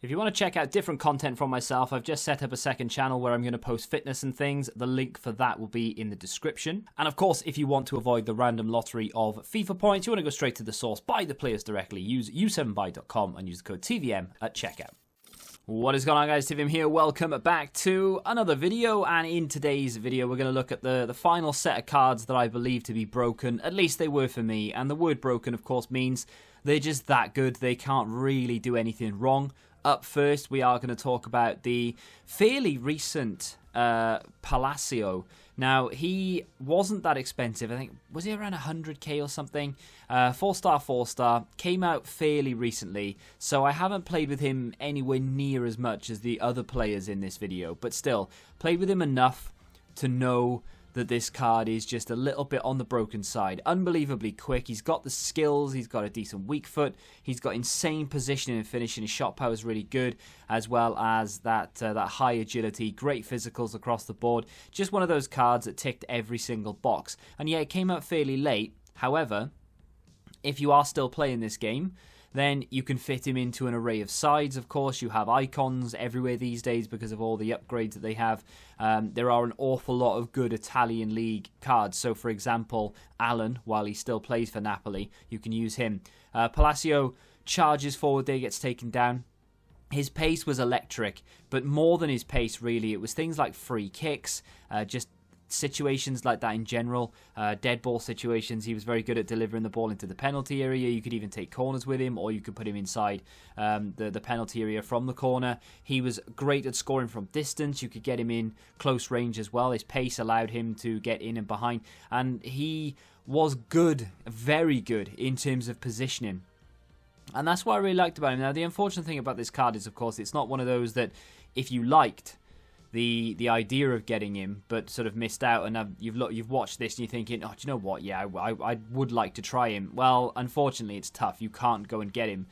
If you want to check out different content from myself, I've just set up a second channel where I'm going to post fitness and things. The link for that will be in the description. And of course, if you want to avoid the random lottery of FIFA points, you want to go straight to the source, buy the players directly, use u7buy.com and use the code TVM at checkout. What is going on, guys? TVM here. Welcome back to another video, and in today's video we're going to look at the final set of cards that I believe to be broken. At least they were for me, and the word broken of course means they're just that good. They can't really do anything wrong. Up first, we are going to talk about the fairly recent Palacio. Now, he wasn't that expensive. I think, was he around 100k or something? 4-star, came out fairly recently, so I haven't played with him anywhere near as much as the other players in this video, but still, played with him enough to know that this card is just a little bit on the broken side. Unbelievably quick. He's got the skills. He's got a decent weak foot. He's got insane positioning and finishing. His shot power is really good, as well as that high agility. Great physicals across the board. Just one of those cards that ticked every single box. And yeah, it came out fairly late. However, if you are still playing this game, then you can fit him into an array of sides. Of course, you have icons everywhere these days because of all the upgrades that they have. There are an awful lot of good Italian league cards. So, for example, Alan, while he still plays for Napoli, you can use him. Palacio charges forward there, gets taken down. His pace was electric, but more than his pace, really, it was things like free kicks, just situations like that in general, dead ball situations. He was very good at delivering the ball into the penalty area. You could even take corners with him, or you could put him inside the penalty area from the corner. He was great at scoring from distance. You could get him in close range as well. His pace allowed him to get in and behind, and he was good, very good in terms of positioning. And that's what I really liked about him. Now, the unfortunate thing about this card is, of course, it's not one of those that if you liked the idea of getting him, but sort of missed out, and you've watched this and you're thinking, oh, do you know what? Yeah, I would like to try him. Well, unfortunately, it's tough. You can't go and get him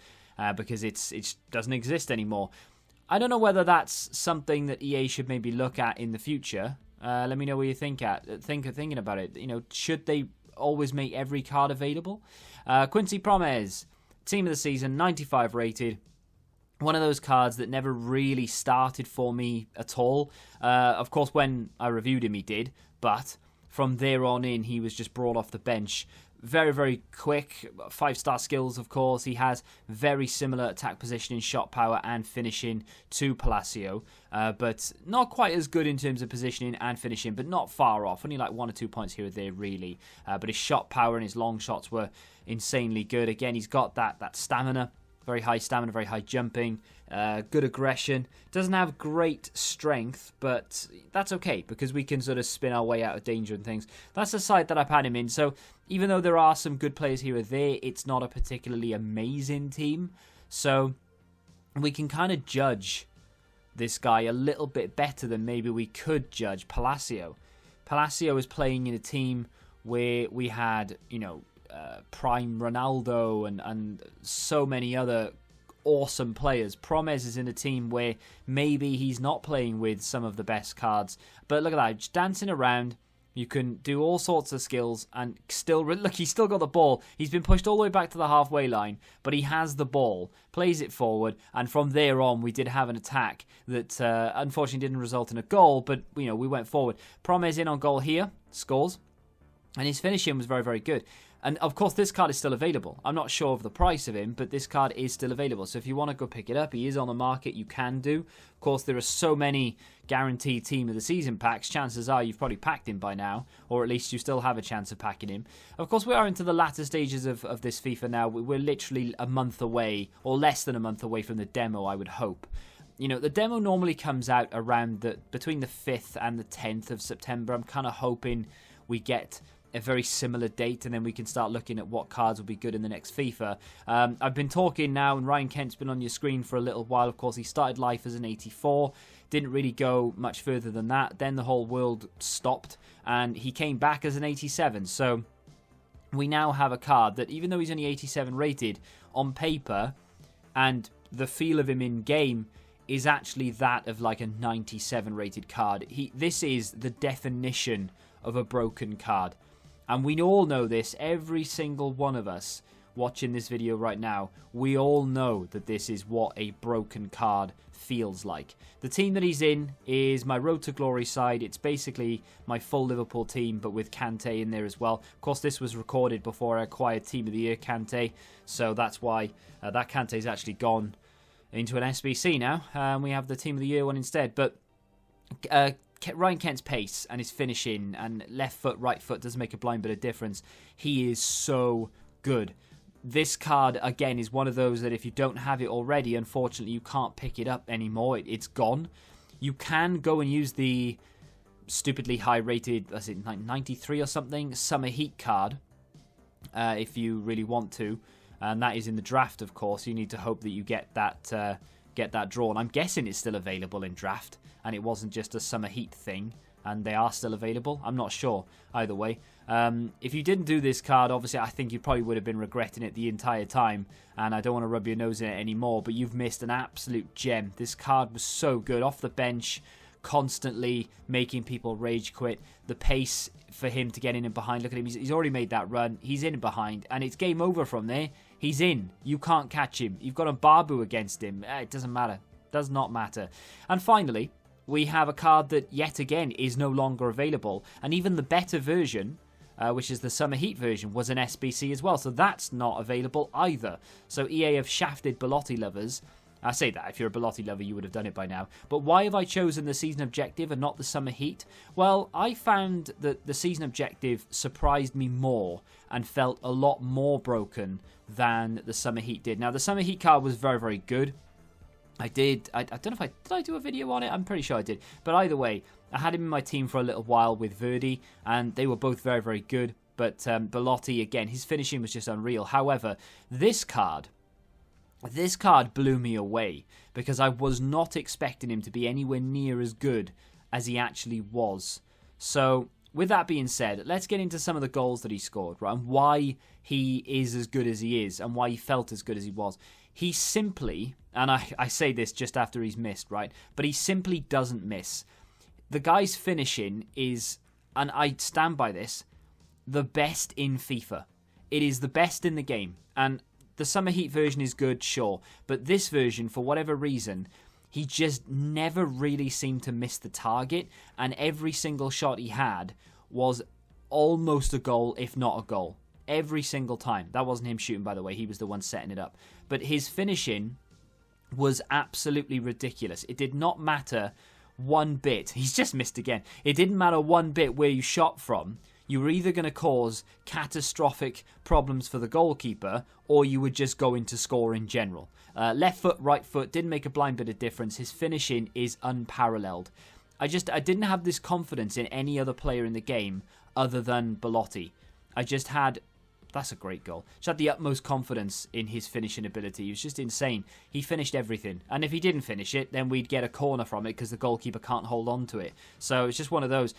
because it doesn't exist anymore. I don't know whether that's something that EA should maybe look at in the future. Let me know what you thinking about it. You know, should they always make every card available? Quincy Promes, team of the season, 95 rated. One of those cards that never really started for me at all. Of course, when I reviewed him, he did. But from there on in, he was just brought off the bench. Very, very quick. 5-star skills, of course. He has very similar attack positioning, shot power, and finishing to Palacio. But not quite as good in terms of positioning and finishing, but not far off. Only like 1 or 2 points here or there, really. But his shot power and his long shots were insanely good. Again, he's got that stamina. Very high stamina, very high jumping, good aggression. Doesn't have great strength, but that's okay because we can sort of spin our way out of danger and things. That's the side that I've had him in. So even though there are some good players here or there, it's not a particularly amazing team. So we can kind of judge this guy a little bit better than maybe we could judge Palacio. Palacio is playing in a team where we had, you know, prime Ronaldo and so many other awesome players. Promes is in a team where maybe he's not playing with some of the best cards, but look at that, just dancing around. You can do all sorts of skills and still look, he's still got the ball. He's been pushed all the way back to the halfway line, but he has the ball, plays it forward, and from there on we did have an attack that unfortunately didn't result in a goal, but you know, we went forward. Promes in on goal here, scores, and his finishing was very, very good. And of course, this card is still available. I'm not sure of the price of him, but this card is still available. So if you want to go pick it up, he is on the market. You can do. Of course, there are so many guaranteed team of the season packs. Chances are you've probably packed him by now, or at least you still have a chance of packing him. Of course, we are into the latter stages of this FIFA now. We're literally a month away, or less than a month away from the demo, I would hope. You know, the demo normally comes out around between the 5th and the 10th of September. I'm kind of hoping we get a very similar date, and then we can start looking at what cards will be good in the next FIFA. I've been talking now, and Ryan Kent's been on your screen for a little while. Of course, he started life as an 84, didn't really go much further than that. Then the whole world stopped, and he came back as an 87. So we now have a card that, even though he's only 87 rated, on paper, and the feel of him in game is actually that of like a 97 rated card. This is the definition of a broken card. And we all know this, every single one of us. watching this video right now, we all know that this is what a broken card feels like. The team that he's in is my Road to Glory side. It's basically my full Liverpool team, but with Kante in there as well. Of course, this was recorded before I acquired Team of the Year Kante, so that's why that Kante's actually gone into an SBC now. We have the Team of the Year one instead, but Ryan Kent's pace and his finishing and left foot, right foot doesn't make a blind bit of difference. He is so good. This card, again, is one of those that if you don't have it already, unfortunately, you can't pick it up anymore. It's gone. You can go and use the stupidly high-rated, is it 93 or something, Summer Heat card, if you really want to. And that is in the draft, of course. You need to hope that you get that drawn. I'm guessing it's still available in draft, and it wasn't just a Summer Heat thing, and they are still available. I'm not sure. Either way. If you didn't do this card, obviously, I think you probably would have been regretting it the entire time, and I don't want to rub your nose in it anymore, but you've missed an absolute gem. This card was so good. Off the bench, constantly making people rage quit. The pace for him to get in and behind. Look at him. He's already made that run. He's in and behind, and it's game over from there. He's in. You can't catch him. You've got a Barbu against him. It doesn't matter. Does not matter. And finally, we have a card that, yet again, is no longer available. And even the better version, which is the Summer Heat version, was an SBC as well. So that's not available either. So EA have shafted Belotti lovers. I say that, if you're a Belotti lover, you would have done it by now. But why have I chosen the season objective and not the Summer Heat? Well, I found that the season objective surprised me more and felt a lot more broken than the Summer Heat did. Now, the Summer Heat card was very, very good. I don't know if did I do a video on it? I'm pretty sure I did. But either way, I had him in my team for a little while with Verdi, and they were both very, very good. But Belotti, again, his finishing was just unreal. However, this card blew me away because I was not expecting him to be anywhere near as good as he actually was. So, with that being said, let's get into some of the goals that he scored, right? And why he is as good as he is and why he felt as good as he was. He simply, and I say this just after he's missed, right? But he simply doesn't miss. The guy's finishing is, and I stand by this, the best in FIFA. It is the best in the game. And the Summer Heat version is good, sure. But this version, for whatever reason, he just never really seemed to miss the target. And every single shot he had was almost a goal, if not a goal. Every single time. That wasn't him shooting, by the way. He was the one setting it up. But his finishing was absolutely ridiculous. It did not matter one bit. He's just missed again. It didn't matter one bit where you shot from. You were either going to cause catastrophic problems for the goalkeeper, or you were just going to score in general. Left foot, right foot, didn't make a blind bit of difference. His finishing is unparalleled. I didn't have this confidence in any other player in the game other than Belotti. I just had... That's a great goal. Just had the utmost confidence in his finishing ability. He was just insane. He finished everything. And if he didn't finish it, then we'd get a corner from it because the goalkeeper can't hold on to it. So it's just one of those.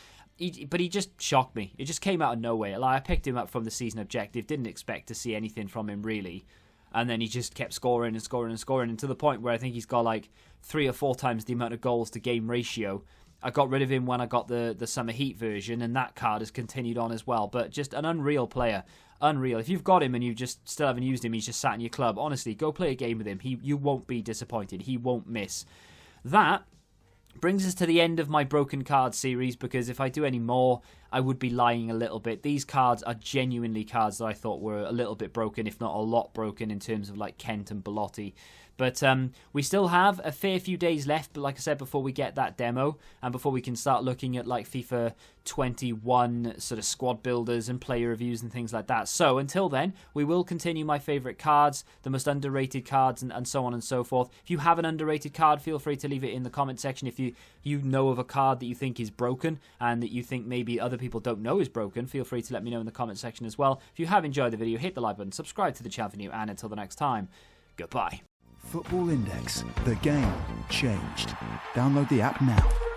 But he just shocked me. It just came out of nowhere. Like, I picked him up from the season objective. Didn't expect to see anything from him, really. And then he just kept scoring and scoring and scoring. And to the point where I think he's got like 3 or 4 times the amount of goals to game ratio. I got rid of him when I got the Summer Heat version, and that card has continued on as well. But just an unreal player. Unreal. If you've got him and you just still haven't used him, he's just sat in your club. Honestly, go play a game with him. You won't be disappointed. He won't miss. That brings us to the end of my broken card series, because if I do any more, I would be lying a little bit. These cards are genuinely cards that I thought were a little bit broken, if not a lot broken, in terms of like Kent and Belotti. But we still have a fair few days left, but like I said, before we get that demo and before we can start looking at like FIFA 21 sort of squad builders and player reviews and things like that. So until then, we will continue my favourite cards, the most underrated cards, and so on and so forth. If you have an underrated card, feel free to leave it in the comment section. If you know of a card that you think is broken and that you think maybe other people don't know is broken, feel free to let me know in the comment section as well. If you have enjoyed the video, hit the like button, subscribe to the channel for new, and until the next time, goodbye. Football Index. The game changed. Download the app now.